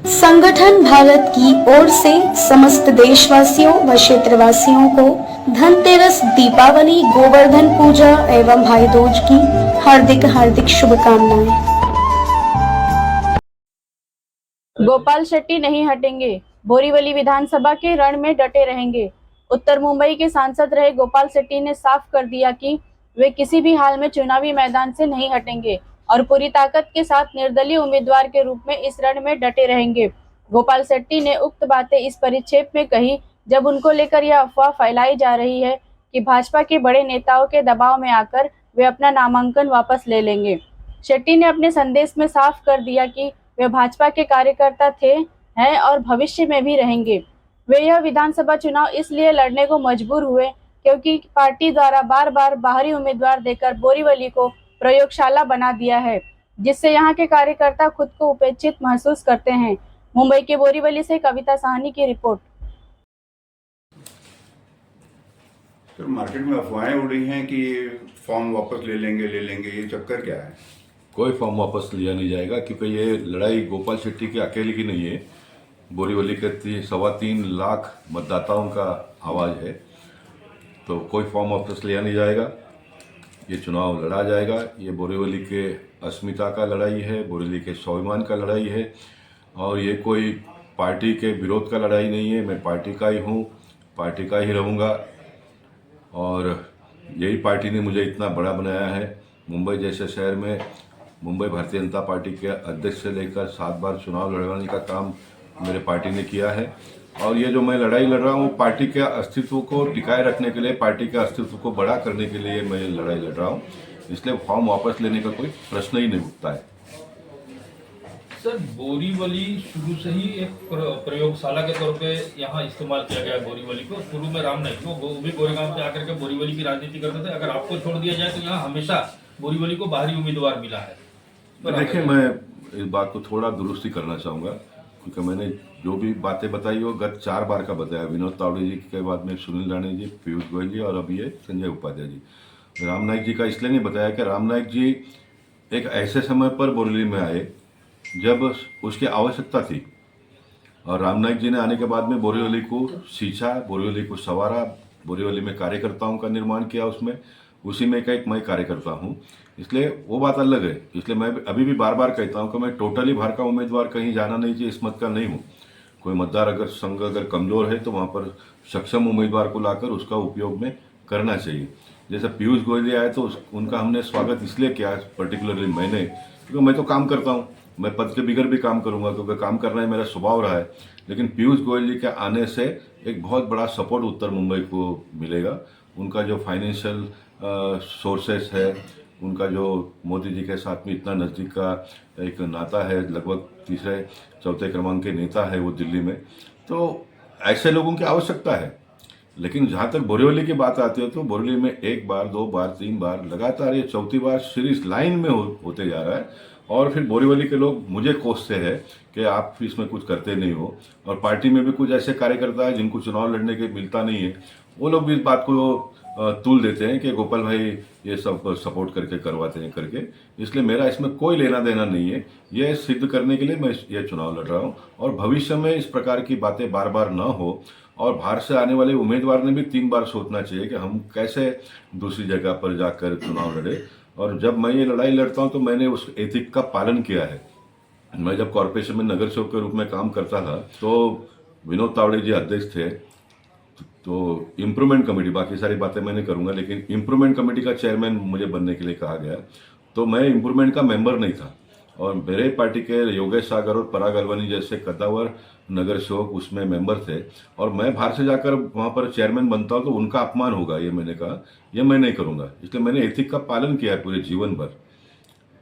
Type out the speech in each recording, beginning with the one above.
संगठन भारत की ओर से समस्त देशवासियों व क्षेत्रवासियों को धनतेरस, दीपावली, गोवर्धन पूजा एवं भाई दूज की हार्दिक हार्दिक शुभकामनाएं। गोपाल शेट्टी नहीं हटेंगे, बोरीवली विधानसभा के रण में डटे रहेंगे। उत्तर मुंबई के सांसद रहे गोपाल शेट्टी ने साफ कर दिया कि वे किसी भी हाल में चुनावी मैदान से नहीं हटेंगे और पूरी ताकत के साथ निर्दलीय उम्मीदवार के रूप में इस रण में डटे रहेंगे। गोपाल शेट्टी ने उक्त बातें इस परिप्रेक्ष्य में कही जब उनको लेकर यह अफवाह फैलाई जा रही है कि भाजपा के बड़े नेताओं के दबाव में आकर वे अपना नामांकन वापस ले लेंगे। शेट्टी ने अपने संदेश में साफ कर दिया कि वे भाजपा के कार्यकर्ता थे, हैं और भविष्य में भी रहेंगे। वे यह विधानसभा चुनाव इसलिए लड़ने को मजबूर हुए क्योंकि पार्टी द्वारा बार बार बाहरी उम्मीदवार देकर बोरीवली को प्रयोगशाला बना दिया है, जिससे यहाँ के कार्यकर्ता खुद को उपेक्षित महसूस करते हैं। मुंबई के बोरीवली से कविता साहनी की रिपोर्ट। सर, मार्केट में अफवाहें उड़ रही हैं कि फॉर्म वापस ले लेंगे, ये चक्कर क्या है? कोई फॉर्म वापस लिया नहीं जाएगा क्योंकि ये लड़ाई गोपाल शेट्टी की अकेले की नहीं है। बोरीवली के 3.25 लाख मतदाताओं का आवाज़ है, तो कोई फॉर्म वापस लिया नहीं जाएगा। ये चुनाव लड़ा जाएगा। ये बोरीवली के अस्मिता का लड़ाई है, बोरीवली के स्वाभिमान का लड़ाई है और ये कोई पार्टी के विरोध का लड़ाई नहीं है। मैं पार्टी का ही हूँ, पार्टी का ही रहूँगा और यही पार्टी ने मुझे इतना बड़ा बनाया है। मुंबई जैसे शहर में मुंबई भारतीय जनता पार्टी के अध्यक्ष से लेकर 7 बार चुनाव लड़वाने का काम मेरे पार्टी ने किया है और ये जो मैं लड़ाई लड़ रहा हूँ पार्टी के अस्तित्व को टिकाए रखने के लिए, पार्टी के अस्तित्व को बड़ा करने के लिए मैं ये लड़ाई लड़ रहा हूँ। इसलिए फॉर्म वापस लेने का कोई प्रश्न ही नहीं उठता है। सर, बोरीवली शुरू से ही एक प्रयोगशाला के तौर पे यहाँ इस्तेमाल किया गया बोरीवली को। शुरू में राम नाईक वो भी गोरेगांव से आकर के बोरीवली की राजनीति करते थे। अगर आपको छोड़ दिया जाए तो यहाँ हमेशा बोरीवली को बाहरी उम्मीदवार मिला है। देखिए, मैं इस बात को थोड़ा दुरुस्ती करना चाहूँगा क्योंकि मैंने जो भी बातें बताई वो गत 4 बार का बताया। विनोद तावड़े जी के बाद में सुनील राणे जी, पीयूष गोयल जी और अभी ये संजय उपाध्याय जी। राम नाईक जी का इसलिए नहीं बताया कि राम नाईक जी एक ऐसे समय पर बोरीवली में आए जब उसकी आवश्यकता थी और राम नाईक जी ने आने के बाद में बोरीवली को सींचा, बोरीवली को संवारा, बोरीवली में कार्यकर्ताओं का निर्माण किया। उसमें उसी में का एक मैं कार्यकर्ता हूँ, इसलिए वो बात अलग है। इसलिए मैं अभी भी बार बार कहता हूँ कि मैं टोटली बाहर का उम्मीदवार कहीं जाना नहीं चाहिए, इस मत का नहीं हूँ। कोई मतदार अगर संघ अगर कमज़ोर है तो वहाँ पर सक्षम उम्मीदवार को लाकर उसका उपयोग में करना चाहिए। जैसे पीयूष गोयल आए तो उनका हमने स्वागत इसलिए किया, पर्टिकुलरली मैंने, क्योंकि मैं तो काम करता हूँ, मैं पद के बिगड़ भी काम करूंगा क्योंकि काम करना ही मेरा स्वभाव रहा है। लेकिन पीयूष गोयल जी के आने से एक बहुत बड़ा सपोर्ट उत्तर मुंबई को मिलेगा। उनका जो फाइनेंशियल सोर्सेस है, उनका जो मोदी जी के साथ में इतना नज़दीक का एक नाता है, लगभग 3-4 क्रमांक के नेता है वो दिल्ली में, तो ऐसे लोगों की आवश्यकता है। लेकिन जहाँ तक बोरीवली की बात आती है तो बोरीवली में 1 बार, 2 बार, 3 बार लगातार ये 4थी बार सीरीज लाइन में होते जा रहा है और फिर बोरीवली के लोग मुझे कोसते हैं कि आप इसमें कुछ करते नहीं हो और पार्टी में भी कुछ ऐसे कार्यकर्ता है जिनको चुनाव लड़ने के मिलता नहीं है, वो लोग भी इस बात को तुल देते हैं कि गोपाल भाई ये सब सपोर्ट करके करवाते हैं करके। इसलिए मेरा इसमें कोई लेना देना नहीं है। ये सिद्ध करने के लिए मैं ये चुनाव लड़ रहा हूँ और भविष्य में इस प्रकार की बातें बार बार न हो और बाहर से आने वाले उम्मीदवार ने भी 3 बार सोचना चाहिए कि हम कैसे दूसरी जगह पर जाकर चुनाव लड़े। और जब मैं ये लड़ाई लड़ता हूँ तो मैंने उस एथिक का पालन किया है। मैं जब कॉरपोरेशन में नगर सेवक के रूप में काम करता था तो विनोद तावड़े जी अध्यक्ष थे, तो इम्प्रूवमेंट कमेटी, बाकी सारी बातें मैं नहीं करूँगा, लेकिन इम्प्रूवमेंट कमेटी का चेयरमैन मुझे बनने के लिए कहा गया तो मैं इम्प्रूवमेंट का मेंबर नहीं था और मेरे पार्टी के योगेश सागर और पराग अलवानी जैसे कद्दावर नगर सेवक उसमें मेंबर थे और मैं बाहर से जाकर वहाँ पर चेयरमैन बनता हूँ तो उनका अपमान होगा, ये मैंने कहा ये मैं नहीं करूँगा। इसलिए मैंने एथिक का पालन किया है पूरे जीवन भर,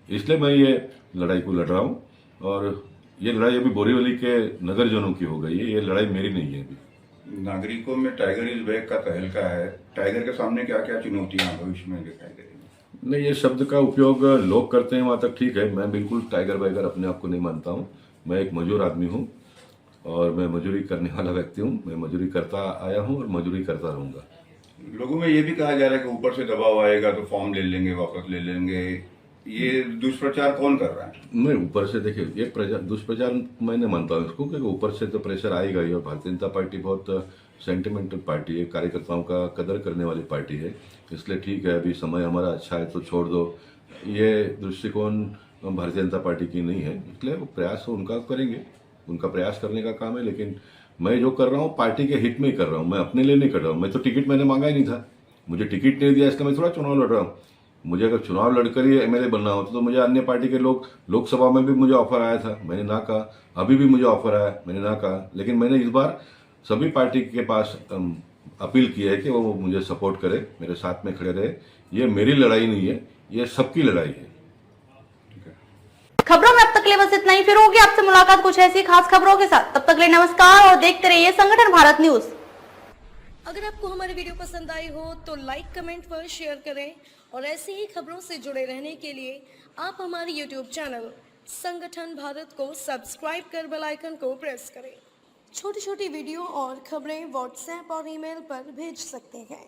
इसलिए मैं ये लड़ाई को लड़ रहा हूँ और ये लड़ाई अभी बोरीवली के नगरजनों की हो गई है, ये लड़ाई मेरी नहीं है। अभी नागरिकों में टाइगर इज बैक का तहलका है। टाइगर के सामने क्या क्या चुनौतियां भविष्य में दिखाई दे रही? नहीं, ये शब्द का उपयोग लोग करते हैं वहाँ तक ठीक है, मैं बिल्कुल टाइगर वाइगर अपने आप को नहीं मानता हूँ। मैं एक मजदूर आदमी हूँ और मैं मजदूरी करने वाला व्यक्ति हूँ। मैं मजदूरी करता आया हूँ और मजदूरी करता रहूँगा। लोगों में ये भी कहा जा रहा है कि ऊपर से दबाव आएगा तो फॉर्म ले लेंगे, वापस ले लेंगे, ये दुष्प्रचार कौन कर रहा है? नहीं, ऊपर से देखिए, ये दुष्प्रचार मैं नहीं मानता हूँ इसको, क्योंकि ऊपर से तो प्रेशर आएगा ही। और भारतीय जनता पार्टी बहुत सेंटिमेंटल पार्टी है, कार्यकर्ताओं का कदर करने वाली पार्टी है। इसलिए ठीक है, अभी समय हमारा अच्छा है तो छोड़ दो, ये दृष्टिकोण भारतीय जनता पार्टी की नहीं है। इसलिए वो प्रयास उनका करेंगे, उनका प्रयास करने का काम है। लेकिन मैं जो कर रहा हूँ पार्टी के हित में ही कर रहा हूँ, मैं अपने लिए नहीं कर रहा हूँ। मैं तो टिकट मैंने मांगा ही नहीं था, मुझे टिकट नहीं दिया, इसलिए मैं थोड़ा चुनाव लड़ रहा हूँ। मुझे अगर चुनाव लड़कर ही एमएलए बनना होता तो मुझे अन्य पार्टी के लोग, लोकसभा में भी मुझे ऑफर आया था, मैंने ना कहा। अभी भी मुझे ऑफर आया, मैंने ना कहा। लेकिन मैंने इस बार सभी पार्टी के पास अपील की है कि वो मुझे सपोर्ट करे, मेरे साथ में खड़े रहे। ये मेरी लड़ाई नहीं है, ये सबकी लड़ाई है। खबरों में अब तक के लिए बस इतना ही। फिर होगी आपसे मुलाकात कुछ ऐसी खास खबरों के साथ। तब तक के लिए नमस्कार और देखते रहिए संगठन भारत न्यूज। अगर आपको हमारी वीडियो पसंद आई हो तो लाइक, कमेंट पर शेयर करें और ऐसी ही खबरों से जुड़े रहने के लिए आप हमारे YouTube चैनल संगठन भारत को सब्सक्राइब कर बेल आइकन को प्रेस करें। छोटी छोटी वीडियो और खबरें व्हाट्सएप और ईमेल पर भेज सकते हैं।